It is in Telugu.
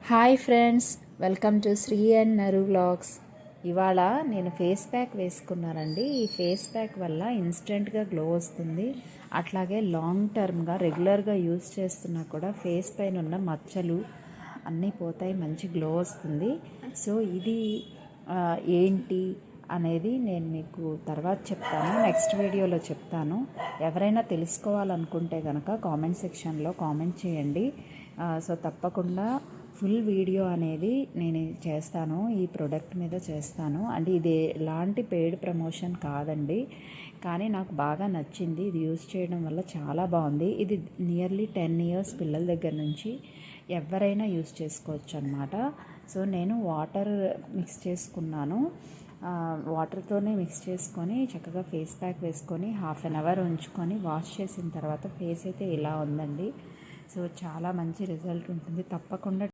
Hi friends, welcome to Sri and Naru vlogs. ఇవాళ నేను ఫేస్ ప్యాక్ వేసుకున్నానండి. ఈ ఫేస్ ప్యాక్ వల్ల ఇన్స్టెంట్గా గ్లో వస్తుంది. అట్లాగే లాంగ్ టర్మ్గా రెగ్యులర్గా యూస్ చేస్తున్నా కూడా ఫేస్ పైన ఉన్న మచ్చలు అన్నీ పోతాయి, మంచి గ్లో వస్తుంది. సో ఇది ఏంటి అనేది నేను మీకు తర్వాత చెప్తాను, నెక్స్ట్ వీడియోలో చెప్తాను. ఎవరైనా తెలుసుకోవాలనుకుంటే కనుక కామెంట్ సెక్షన్లో కామెంట్ చేయండి. సో తప్పకుండా ఫుల్ వీడియో అనేది నేను చేస్తాను, ఈ ప్రోడక్ట్ మీద చేస్తాను. అంటే ఇది ఎలాంటి పెయిడ్ ప్రమోషన్ కాదండి, కానీ నాకు బాగా నచ్చింది. ఇది యూస్ చేయడం వల్ల చాలా బాగుంది. ఇది నియర్లీ 10 ఇయర్స్ పిల్లల దగ్గర నుంచి ఎవరైనా యూస్ చేసుకోవచ్చు అనమాట. సో నేను వాటర్ మిక్స్ చేసుకున్నాను. వాటర్తోనే మిక్స్ చేసుకొని చక్కగా ఫేస్ ప్యాక్ వేసుకొని హాఫ్ అన్ అవర్ ఉంచుకొని వాష్ చేసిన తర్వాత ఫేస్ అయితే ఇలా ఉందండి. సో చాలా మంచి రిజల్ట్ ఉంటుంది. తప్పకుండా